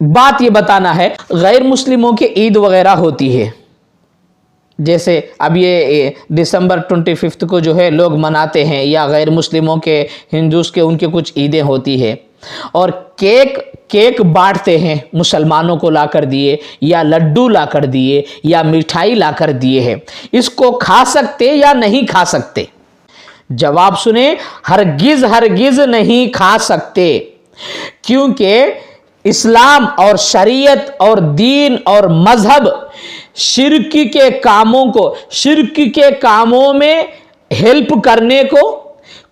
بات یہ بتانا ہے، غیر مسلموں کی عید وغیرہ ہوتی ہے، جیسے اب یہ دسمبر 25 کو جو ہے لوگ مناتے ہیں، یا غیر مسلموں کے ہندوز کے ان کے کچھ عیدیں ہوتی ہے، اور کیک بانٹتے ہیں، مسلمانوں کو لا کر دیے، یا لڈو لا کر دیے، یا مٹھائی لا کر دیے ہیں، اس کو کھا سکتے یا نہیں کھا سکتے؟ جواب سنیں، ہرگز نہیں کھا سکتے، کیونکہ اسلام اور شریعت اور دین اور مذہب شرک کے کاموں میں ہیلپ کرنے کو،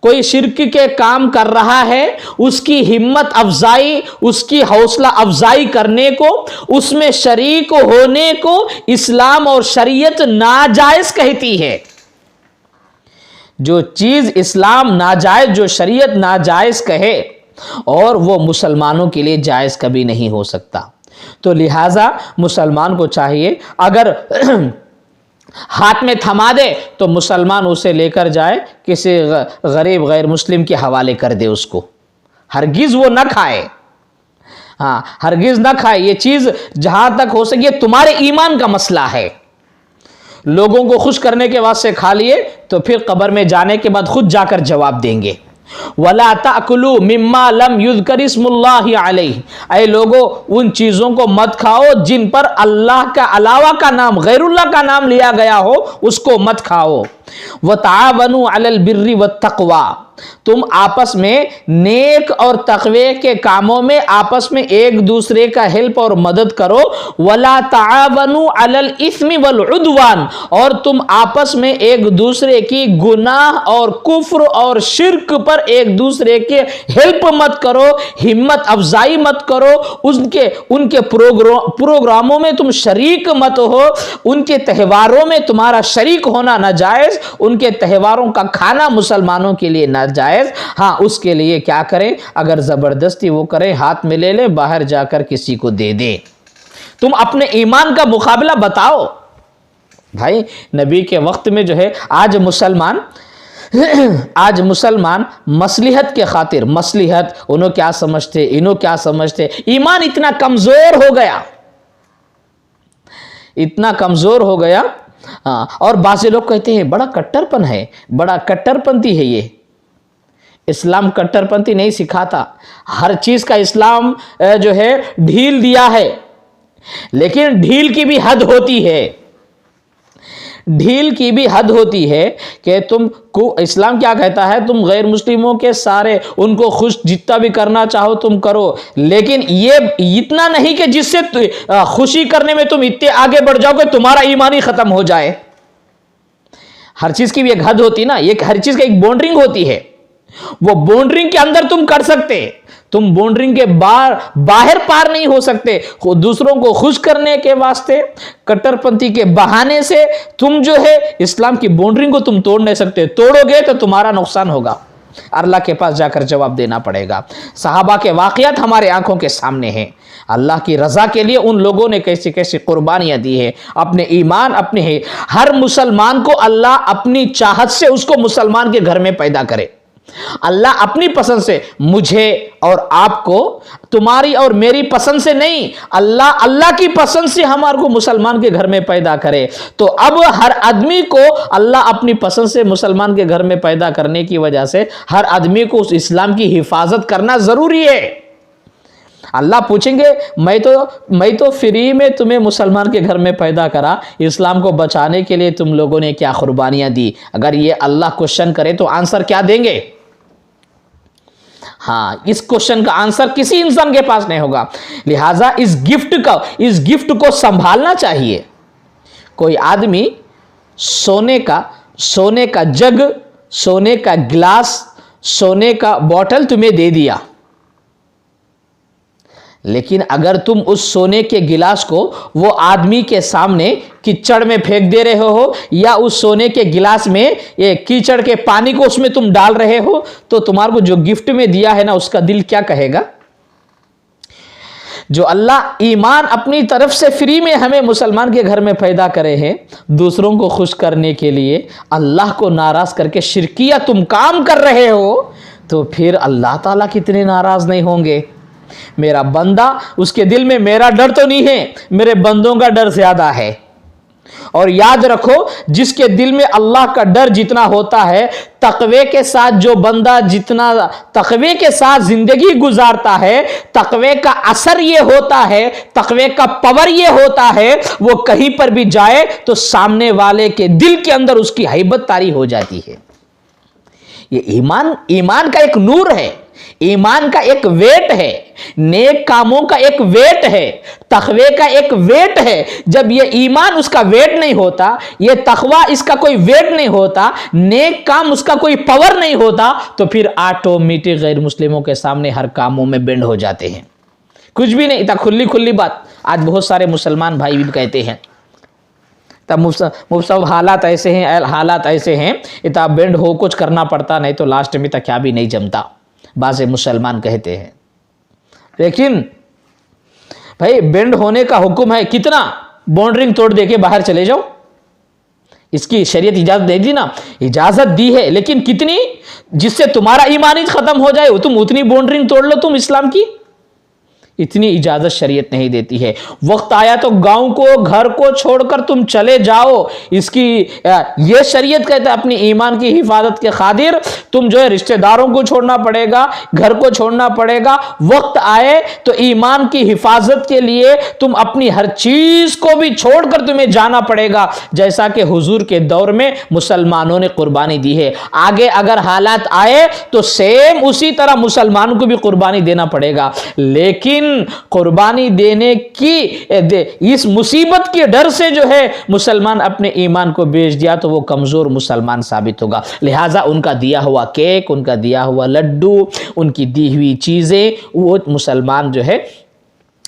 کوئی شرک کے کام کر رہا ہے اس کی ہمت افزائی، اس کی حوصلہ افزائی کرنے کو، اس میں شریک ہونے کو اسلام اور شریعت ناجائز کہتی ہے۔ جو چیز اسلام ناجائز، جو شریعت ناجائز کہے، اور وہ مسلمانوں کے لیے جائز کبھی نہیں ہو سکتا۔ تو لہٰذا مسلمان کو چاہیے، اگر ہاتھ میں تھما دے تو مسلمان اسے لے کر جائے، کسی غریب غیر مسلم کے حوالے کر دے، اس کو ہرگز وہ نہ کھائے، ہاں ہرگز نہ کھائے۔ یہ چیز جہاں تک ہو سکے تمہارے ایمان کا مسئلہ ہے، لوگوں کو خوش کرنے کے واسطے کھا لیے تو پھر قبر میں جانے کے بعد خود جا کر جواب دیں گے۔ وَلَا تَأْكُلُوا مِمَّا لَمْ يُذْكَرِ اسْمُ اللَّهِ عَلَيْهِ، اے لوگو ان چیزوں کو مت کھاؤ جن پر اللہ کا علاوہ کا نام، غیر اللہ کا نام لیا گیا ہو، اس کو مت کھاؤ۔ وَتَعَاوَنُوا عَلَى الْبِرِّ وَالتَّقْوَى، تم آپس میں نیک اور تقوی کے کاموں میں آپس میں ایک دوسرے کا ہیلپ اور مدد کرو۔ وَلَا تَعَاوَنُوا عَلَى الْإِثْمِ وَالْعُدْوَانِ، اور تم آپس میں ایک دوسرے کی گناہ اور کفر اور شرک پر ایک دوسرے کے ہیلپ مت کرو، ہمت افزائی مت کرو، ان کے پروگراموں میں تم شریک مت ہو، ان کے تہواروں میں تمہارا شریک ہونا ناجائز، ان کے تہواروں کا کھانا مسلمانوں کے لیے ناجائز۔ ہاں اس کے لیے کیا کریں، اگر زبردستی وہ کریں، ہاتھ میں لے لیں، باہر جا کر کسی کو دے دیں۔ تم اپنے ایمان کا مقابلہ بتاؤ۔ بھائی نبی کے وقت میں جو ہے آج مسلمان مصلحت کے خاطر، مصلحت انہوں کیا سمجھتے، انہوں کیا سمجھتے، ایمان اتنا کمزور ہو گیا، اتنا کمزور ہو گیا۔ اور بعض لوگ کہتے ہیں بڑا کٹر پن ہے، بڑا کٹر پنتی ہے یہ۔ اسلام کٹر پنتی نہیں سکھاتا، ہر چیز کا اسلام جو ہے ڈھیل دیا ہے، لیکن ڈھیل کی بھی حد ہوتی ہے، ڈھیل کی بھی حد ہوتی ہے کہ تم کو اسلام کیا کہتا ہے، تم غیر مسلموں کے سارے ان کو خوش جتنا بھی کرنا چاہو تم کرو، لیکن یہ اتنا نہیں کہ جس سے خوشی کرنے میں تم اتنے آگے بڑھ جاؤ کہ تمہارا ایمان ہی ختم ہو جائے۔ ہر چیز کی بھی ایک حد ہوتی نا، ایک ہر چیز کا ایک بونڈرنگ ہوتی ہے، وہ بونڈرنگ کے اندر تم کر سکتے، تم بونڈرنگ کے باہر پار نہیں ہو سکتے۔ دوسروں کو خوش کرنے کے واسطے کٹر پنتھی کے بہانے سے تم جو ہے اسلام کی بونڈرنگ کو تم توڑ نہیں سکتے، توڑو گے تو تمہارا نقصان ہوگا، اللہ کے پاس جا کر جواب دینا پڑے گا۔ صحابہ کے واقعات ہمارے آنکھوں کے سامنے ہیں، اللہ کی رضا کے لیے ان لوگوں نے کیسی کیسی قربانیاں دی ہیں، اپنے ایمان اپنے ہر مسلمان کو اللہ اپنی چاہت سے اس کو مسلمان کے گھر میں پیدا کرے۔ اللہ اپنی پسند سے، مجھے اور آپ کو، تمہاری اور میری پسند سے نہیں، اللہ کی پسند سے ہمارے کو مسلمان کے گھر میں پیدا کرے۔ تو اب ہر آدمی کو اللہ اپنی پسند سے مسلمان کے گھر میں پیدا کرنے کی وجہ سے ہر آدمی کو اس اسلام کی حفاظت کرنا ضروری ہے۔ اللہ پوچھیں گے میں تو فری میں تمہیں مسلمان کے گھر میں پیدا کرا، اسلام کو بچانے کے لیے تم لوگوں نے کیا قربانیاں دی؟ اگر یہ اللہ کوشچن کرے تو آنسر کیا دیں گے؟ ہاں اس کوشچن کا آنسر کسی انسان کے پاس نہیں ہوگا۔ لہٰذا اس گفٹ کو سنبھالنا چاہیے۔ کوئی آدمی سونے کا جگ، سونے کا گلاس، سونے کا بوتل تمہیں دے دیا، لیکن اگر تم اس سونے کے گلاس کو وہ آدمی کے سامنے کیچڑ میں پھینک دے رہے ہو، یا اس سونے کے گلاس میں یہ کیچڑ کے پانی کو اس میں تم ڈال رہے ہو، تو تمہارے کو جو گفٹ میں دیا ہے نا اس کا دل کیا کہے گا؟ جو اللہ ایمان اپنی طرف سے فری میں ہمیں مسلمان کے گھر میں پیدا کرے ہیں، دوسروں کو خوش کرنے کے لیے اللہ کو ناراض کر کے شرکیہ تم کام کر رہے ہو، تو پھر اللہ تعالیٰ کتنے ناراض نہیں ہوں گے؟ میرا بندہ، اس کے دل میں میرا ڈر تو نہیں ہے، میرے بندوں کا ڈر زیادہ ہے۔ اور یاد رکھو، جس کے دل میں اللہ کا ڈر جتنا ہوتا ہے، تقوی کے ساتھ جو بندہ جتنا تقوی کے ساتھ زندگی گزارتا ہے، تقوی کا اثر یہ ہوتا ہے، تقوی کا پاور یہ ہوتا ہے، وہ کہیں پر بھی جائے تو سامنے والے کے دل کے اندر اس کی ہیبت طاری ہو جاتی ہے۔ یہ ایمان کا ایک نور ہے، ایمان کا ایک ویٹ ہے، نیک کاموں کا ایک ویٹ ہے، تقوی کا ایک ویٹ ہے۔ جب یہ ایمان اس کا ویٹ نہیں ہوتا، یہ تقوی اس کا کوئی ویٹ نہیں ہوتا، نیک کام اس کا کوئی پاور نہیں ہوتا، تو پھر آٹومیٹک غیر مسلموں کے سامنے ہر کاموں میں بینڈ ہو جاتے ہیں۔ کچھ بھی نہیں، اتنا کھلی بات آج بہت سارے مسلمان بھائی بھی کہتے ہیں، تب مصطفیٰ حالات ایسے ہیں اتنا بینڈ ہو کچھ کرنا پڑتا، نہیں تو لاسٹ میں تک کیا بھی نہیں جمتا، بعض مسلمان کہتے ہیں۔ لیکن بھائی بینڈ ہونے کا حکم ہے، کتنا باؤنڈری توڑ دے کے باہر چلے جاؤ، اس کی شریعت اجازت دے دی نا، اجازت دی ہے، لیکن کتنی؟ جس سے تمہارا ایمان ہی ختم ہو جائے، تم اتنی باؤنڈری توڑ لو تم اسلام کی، اتنی اجازت شریعت نہیں دیتی ہے۔ وقت آیا تو گاؤں کو، گھر کو چھوڑ کر تم چلے جاؤ، اس کی یہ شریعت کہتا ہے اپنی ایمان کی حفاظت کے خاطر تم جو ہے رشتہ داروں کو چھوڑنا پڑے گا، گھر کو چھوڑنا پڑے گا، وقت آئے تو ایمان کی حفاظت کے لیے تم اپنی ہر چیز کو بھی چھوڑ کر تمہیں جانا پڑے گا، جیسا کہ حضور کے دور میں مسلمانوں نے قربانی دی ہے۔ آگے اگر حالات آئے تو سیم اسی طرح مسلمانوں کو بھی قربانی دینا پڑے گا، لیکن قربانی دینے کی اس مصیبت کے ڈر سے جو ہے مسلمان اپنے ایمان کو بیچ دیا تو وہ کمزور مسلمان ثابت ہوگا۔ لہٰذا ان کا دیا ہوا کیک، ان کا دیا ہوا لڈو، ان کی دی ہوئی چیزیں، وہ مسلمان جو ہے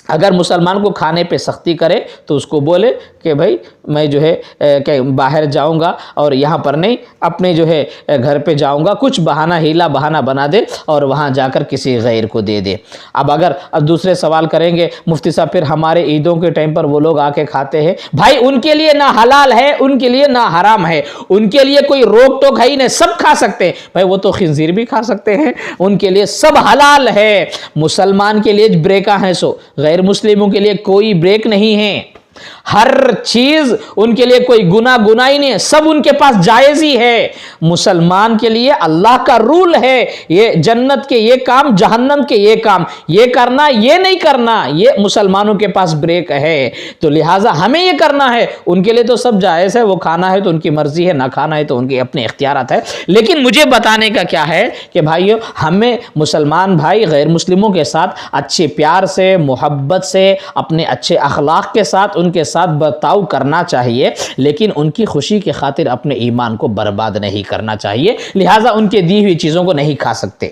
اگر مسلمان کو کھانے پہ سختی کرے تو اس کو بولے کہ بھائی میں جو ہے کہ باہر جاؤں گا اور یہاں پر نہیں، اپنے جو ہے گھر پہ جاؤں گا، کچھ بہانہ ہیلا بہانہ بنا دے اور وہاں جا کر کسی غیر کو دے دے۔ اب اگر دوسرے سوال کریں گے مفتی صاحب پھر ہمارے عیدوں کے ٹائم پر وہ لوگ آ کے کھاتے ہیں، بھائی ان کے لیے نہ حلال ہے، ان کے لیے نہ حرام ہے، ان کے لیے کوئی روک ٹوک ہے ہی نہیں، سب کھا سکتے ہیں، بھائی وہ تو خنزیر بھی کھا سکتے ہیں، ان کے لیے سب حلال ہے۔ مسلمان کے لیے بریکاں ہیں، سو غیر مسلموں کے لیے کوئی بریک نہیں ہے، ہر چیز ان کے لیے کوئی گناہ ہی نہیں ہے، سب ان کے پاس جائز ہی ہے۔ مسلمان کے لیے اللہ کا رول ہے، یہ جنت کے یہ کام، جہنم کے یہ کام، یہ کرنا یہ نہیں کرنا، یہ مسلمانوں کے پاس بریک ہے، تو لہٰذا ہمیں یہ کرنا ہے۔ ان کے لیے تو سب جائز ہے، وہ کھانا ہے تو ان کی مرضی ہے، نہ کھانا ہے تو ان کے اپنے اختیارات ہے، لیکن مجھے بتانے کا کیا ہے کہ بھائیو ہمیں مسلمان بھائی غیر مسلموں کے ساتھ اچھے پیار سے، محبت سے، اپنے اچھے اخلاق کے ساتھ ان کے ساتھ برتاؤ کرنا چاہیے، لیکن ان کی خوشی کے خاطر اپنے ایمان کو برباد نہیں کرنا چاہیے، لہٰذا ان کے دی ہوئی چیزوں کو نہیں کھا سکتے۔